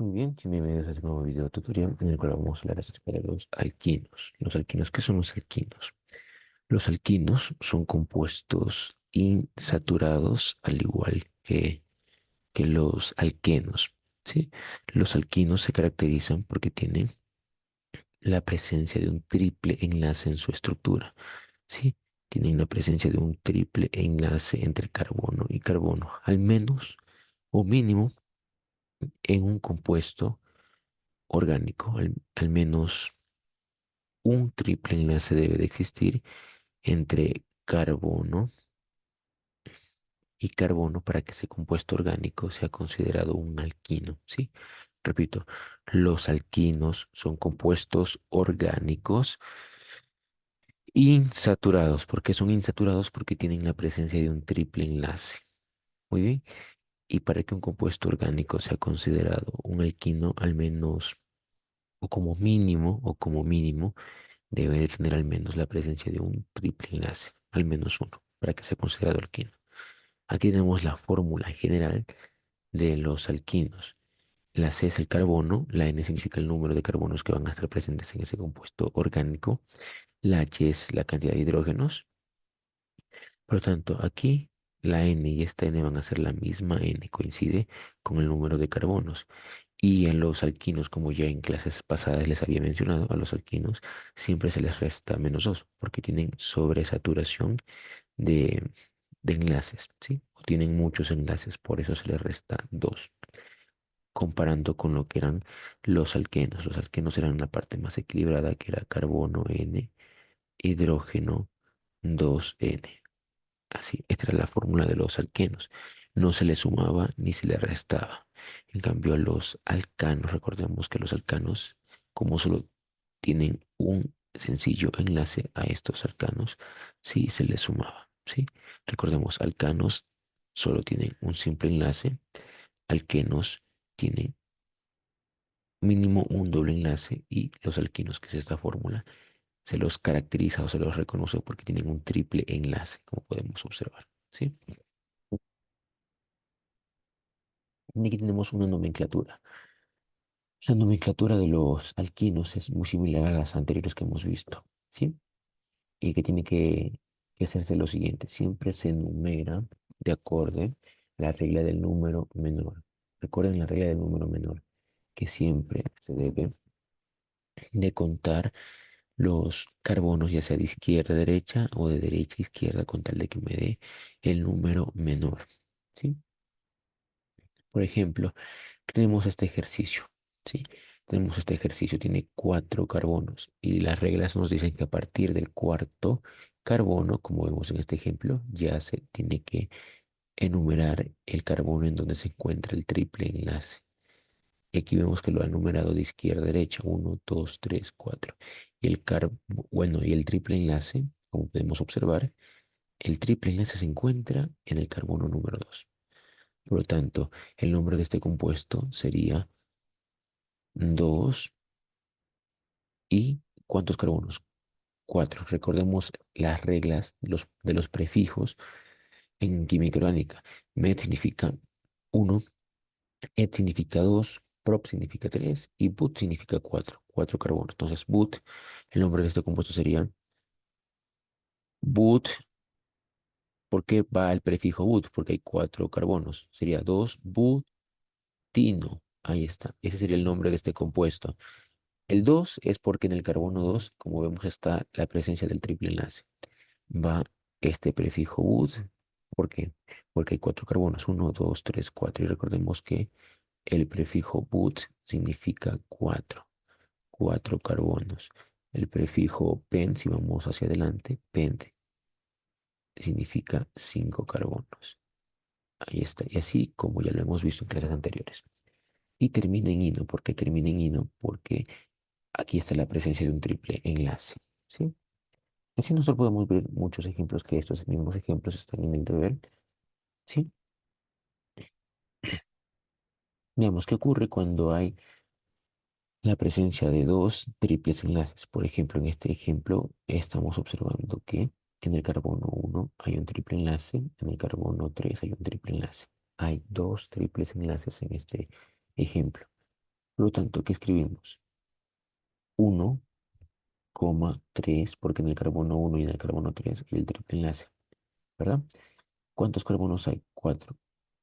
Muy bien, sí, bienvenidos a este nuevo video tutorial en el cual vamos a hablar acerca de los alquinos. Los alquinos, ¿qué son los alquinos? Los alquinos son compuestos insaturados al igual que los alquenos, ¿sí? Los alquinos se caracterizan porque tienen la presencia de un triple enlace en su estructura, ¿sí? Tienen la presencia de un triple enlace entre carbono y carbono, al menos o mínimo en un compuesto orgánico, al menos un triple enlace debe de existir entre carbono y carbono para que ese compuesto orgánico sea considerado un alquino, ¿sí? Repito, los alquinos son compuestos orgánicos insaturados. ¿Por qué son insaturados? Porque tienen la presencia de un triple enlace. Muy bien. Y para que un compuesto orgánico sea considerado un alquino, al menos, o como mínimo, debe de tener al menos la presencia de un triple enlace, al menos uno, para que sea considerado alquino. Aquí tenemos la fórmula general de los alquinos. La C es el carbono, la N significa el número de carbonos que van a estar presentes en ese compuesto orgánico, la H es la cantidad de hidrógenos. Por lo tanto, aquí la N y esta N van a ser la misma N, coincide con el número de carbonos. Y en los alquinos, como ya en clases pasadas les había mencionado, a los alquinos siempre se les resta -2 porque tienen sobresaturación de, de enlaces, ¿sí? O tienen muchos enlaces, por eso se les resta 2 comparando con lo que eran los alquenos. Los alquenos eran la parte más equilibrada, que era carbono N, hidrógeno 2N. Así, esta era la fórmula de los alquenos. No se le sumaba ni se le restaba. En cambio, a los alcanos, recordemos que los alcanos, como solo tienen un sencillo enlace a estos alcanos, sí se les sumaba, ¿sí? Recordemos, alcanos solo tienen un simple enlace, alquenos tienen mínimo un doble enlace y los alquinos, que es esta fórmula, se los caracteriza o se los reconoce porque tienen un triple enlace, como podemos observar, ¿sí? Y aquí tenemos una nomenclatura. La nomenclatura de los alquinos es muy similar a las anteriores que hemos visto, ¿sí? Y que tiene que hacerse lo siguiente. Siempre se numera de acorde a la regla del número menor. Recuerden la regla del número menor, que siempre se debe de contar los carbonos, ya sea de izquierda a derecha o de derecha a izquierda, con tal de que me dé el número menor, ¿sí? Por ejemplo, tenemos este ejercicio, ¿sí? Tenemos este ejercicio, tiene 4 carbonos y las reglas nos dicen que a partir del cuarto carbono, como vemos en este ejemplo, ya se tiene que enumerar el carbono en donde se encuentra el triple enlace. Y aquí vemos que lo ha numerado de izquierda a derecha, uno, 2, 3, 4. Y bueno, y el triple enlace, como podemos observar, el triple enlace se encuentra en el carbono número 2. Por lo tanto, el nombre de este compuesto sería 2 y ¿cuántos carbonos? 4. Recordemos las reglas de los prefijos en química orgánica. Met significa 1, et significa 2, prop significa 3 y but significa 4. 4 carbonos. Entonces, but, el nombre de este compuesto sería but. ¿Por qué va el prefijo but? Porque hay 4 carbonos. Sería 2-butino. Ahí está. Ese sería el nombre de este compuesto. El 2 es porque en el carbono 2, como vemos, está la presencia del triple enlace. Va este prefijo but. ¿Por qué? Porque hay 4 carbonos. Uno, 2, 3, 4. Y recordemos que el prefijo but significa 4. 4 carbonos. El prefijo pen, si vamos hacia adelante, pente, significa 5 carbonos. Ahí está. Y así como ya lo hemos visto en clases anteriores. Y termina en ino. ¿Por qué termina en ino? Porque aquí está la presencia de un triple enlace. ¿Sí? Así nosotros podemos ver muchos ejemplos que estos mismos ejemplos están en el deber. ¿Sí? Veamos qué ocurre cuando hay la presencia de dos triples enlaces. Por ejemplo, en este ejemplo estamos observando que en el carbono 1 hay un triple enlace, en el carbono 3 hay un triple enlace. Hay dos triples enlaces en este ejemplo. Por lo tanto, ¿qué escribimos? 1,3 porque en el carbono 1 y en el carbono 3 hay el triple enlace, ¿verdad? ¿Cuántos carbonos hay? 4.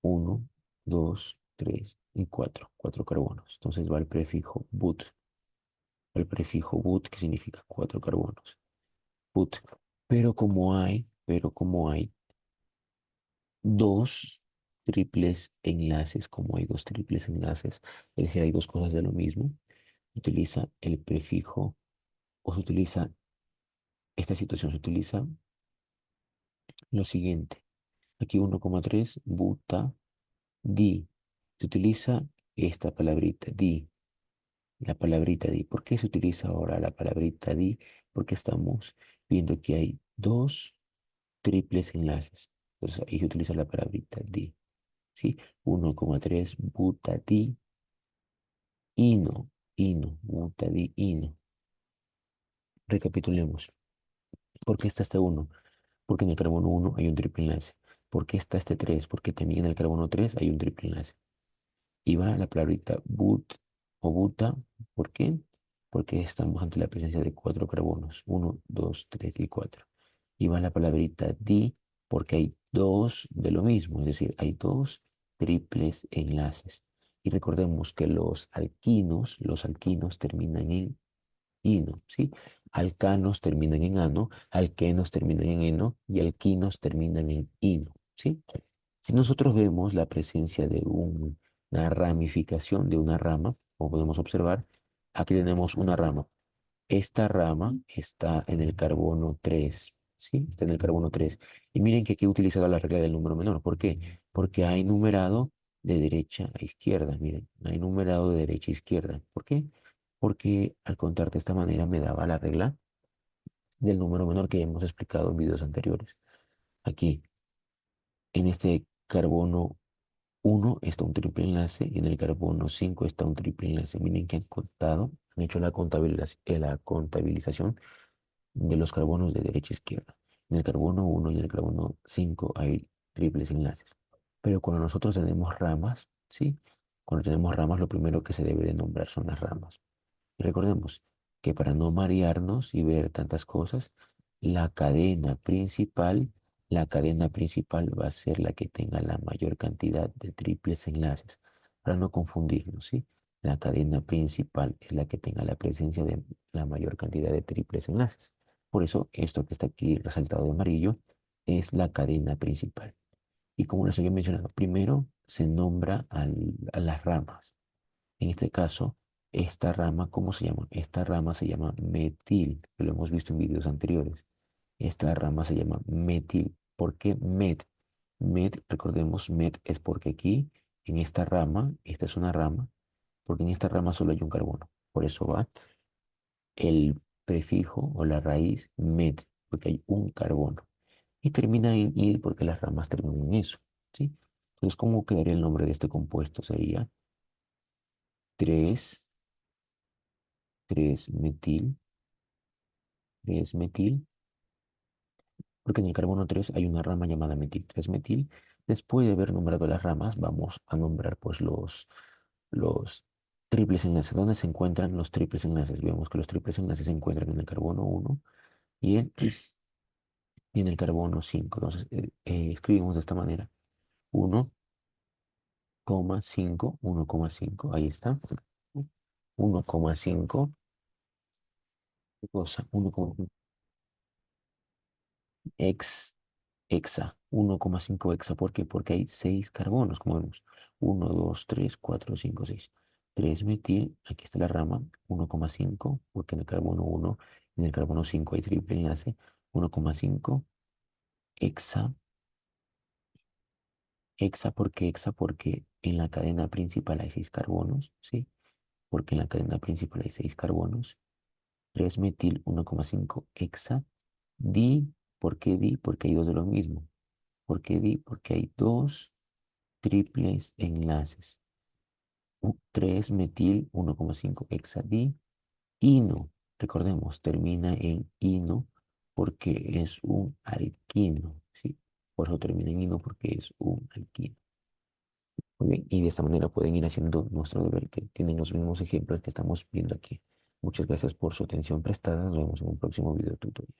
1, 2, 3 y 4. 4 carbonos. Entonces va el prefijo but. El prefijo but que significa 4 carbonos. But. Pero como hay dos triples enlaces, como hay dos triples enlaces, es decir, hay dos cosas de lo mismo, utiliza el prefijo o se utiliza, esta situación se utiliza lo siguiente. Aquí 1,3 buta di. Se utiliza esta palabrita di, la palabrita di. ¿Por qué se utiliza ahora la palabrita di? Porque estamos viendo que hay dos triples enlaces. Entonces ahí se utiliza la palabrita di. ¿Sí? 1,3 butadieno, butadieno. Recapitulemos. ¿Por qué está este uno? Porque en el carbono uno hay un triple enlace. ¿Por qué está este 3? Porque también en el carbono 3 hay un triple enlace. Y va la palabrita but o buta. ¿Por qué? Porque estamos ante la presencia de cuatro carbonos. Uno, 2, 3 y 4. Y va la palabrita di porque hay dos de lo mismo. Es decir, hay dos triples enlaces. Y recordemos que los alquinos terminan en ino, ¿sí? Alcanos terminan en ano, alquenos terminan en eno y alquinos terminan en ino, ¿sí? Si nosotros vemos la presencia de una ramificación de una rama, como podemos observar, aquí tenemos una rama. Esta rama está en el carbono 3, ¿sí? Está en el carbono 3. Y miren que aquí he utilizado la regla del número menor. ¿Por qué? Porque hay numerado de derecha a izquierda. Miren, hay numerado de derecha a izquierda. ¿Por qué? Porque al contar de esta manera me daba la regla del número menor que hemos explicado en videos anteriores. Aquí, en este carbono 1 está un triple enlace y en el carbono 5 está un triple enlace. Miren que han contado, han hecho la contabilización de los carbonos de derecha a izquierda. En el carbono 1 y en el carbono 5 hay triples enlaces. Pero cuando nosotros tenemos ramas, ¿sí? Cuando tenemos ramas, lo primero que se debe de nombrar son las ramas. Y recordemos que para no marearnos y ver tantas cosas, la cadena principal, la cadena principal va a ser la que tenga la mayor cantidad de triples enlaces. Para no confundirnos, ¿sí? La cadena principal es la que tenga la presencia de la mayor cantidad de triples enlaces. Por eso, esto que está aquí resaltado de amarillo es la cadena principal. Y como les había mencionado, primero se nombra a las ramas. En este caso, esta rama, ¿cómo se llama? Esta rama se llama metil, que lo hemos visto en videos anteriores. Esta rama se llama metil. ¿Por qué met? Met, recordemos, met es porque aquí, en esta rama, esta es una rama, porque en esta rama solo hay un carbono. Por eso va el prefijo o la raíz met, porque hay un carbono. Y termina en il porque las ramas terminan en eso, ¿sí? Entonces, ¿cómo quedaría el nombre de este compuesto? Sería 3 3-metil, 3-metil, porque en el carbono 3 hay una rama llamada metil 3-metil. Después de haber nombrado las ramas, vamos a nombrar pues los triples enlaces. ¿Dónde se encuentran los triples enlaces? Vemos que los triples enlaces se encuentran en el carbono 1 y y en el carbono 5. Entonces, escribimos de esta manera. 1,5, 1,5, ahí está. 1,5, ¿qué cosa? 1,5 ex hexa, 1,5 hexa. ¿Por qué? Porque hay 6 carbonos, como vemos. 1, 2, 3, 4, 5, 6. 3 metil, aquí está la rama, 1,5, porque en el carbono 1 y en el carbono 5 hay triple enlace. 1,5 hexa, hexa, ¿por qué hexa? Porque en la cadena principal hay 6 carbonos, ¿sí? Porque en la cadena principal hay 6 carbonos. 3 metil, 1,5 hexa. Di, ¿por qué di? Porque hay dos de lo mismo. ¿Por qué di? Porque hay dos triples enlaces. 3-metil 1,5 hexadi. Ino, recordemos, termina en ino porque es un alquino, ¿sí? Por eso termina en ino porque es un alquino. Muy bien, y de esta manera pueden ir haciendo nuestro deber, que tienen los mismos ejemplos que estamos viendo aquí. Muchas gracias por su atención prestada. Nos vemos en un próximo video tutorial.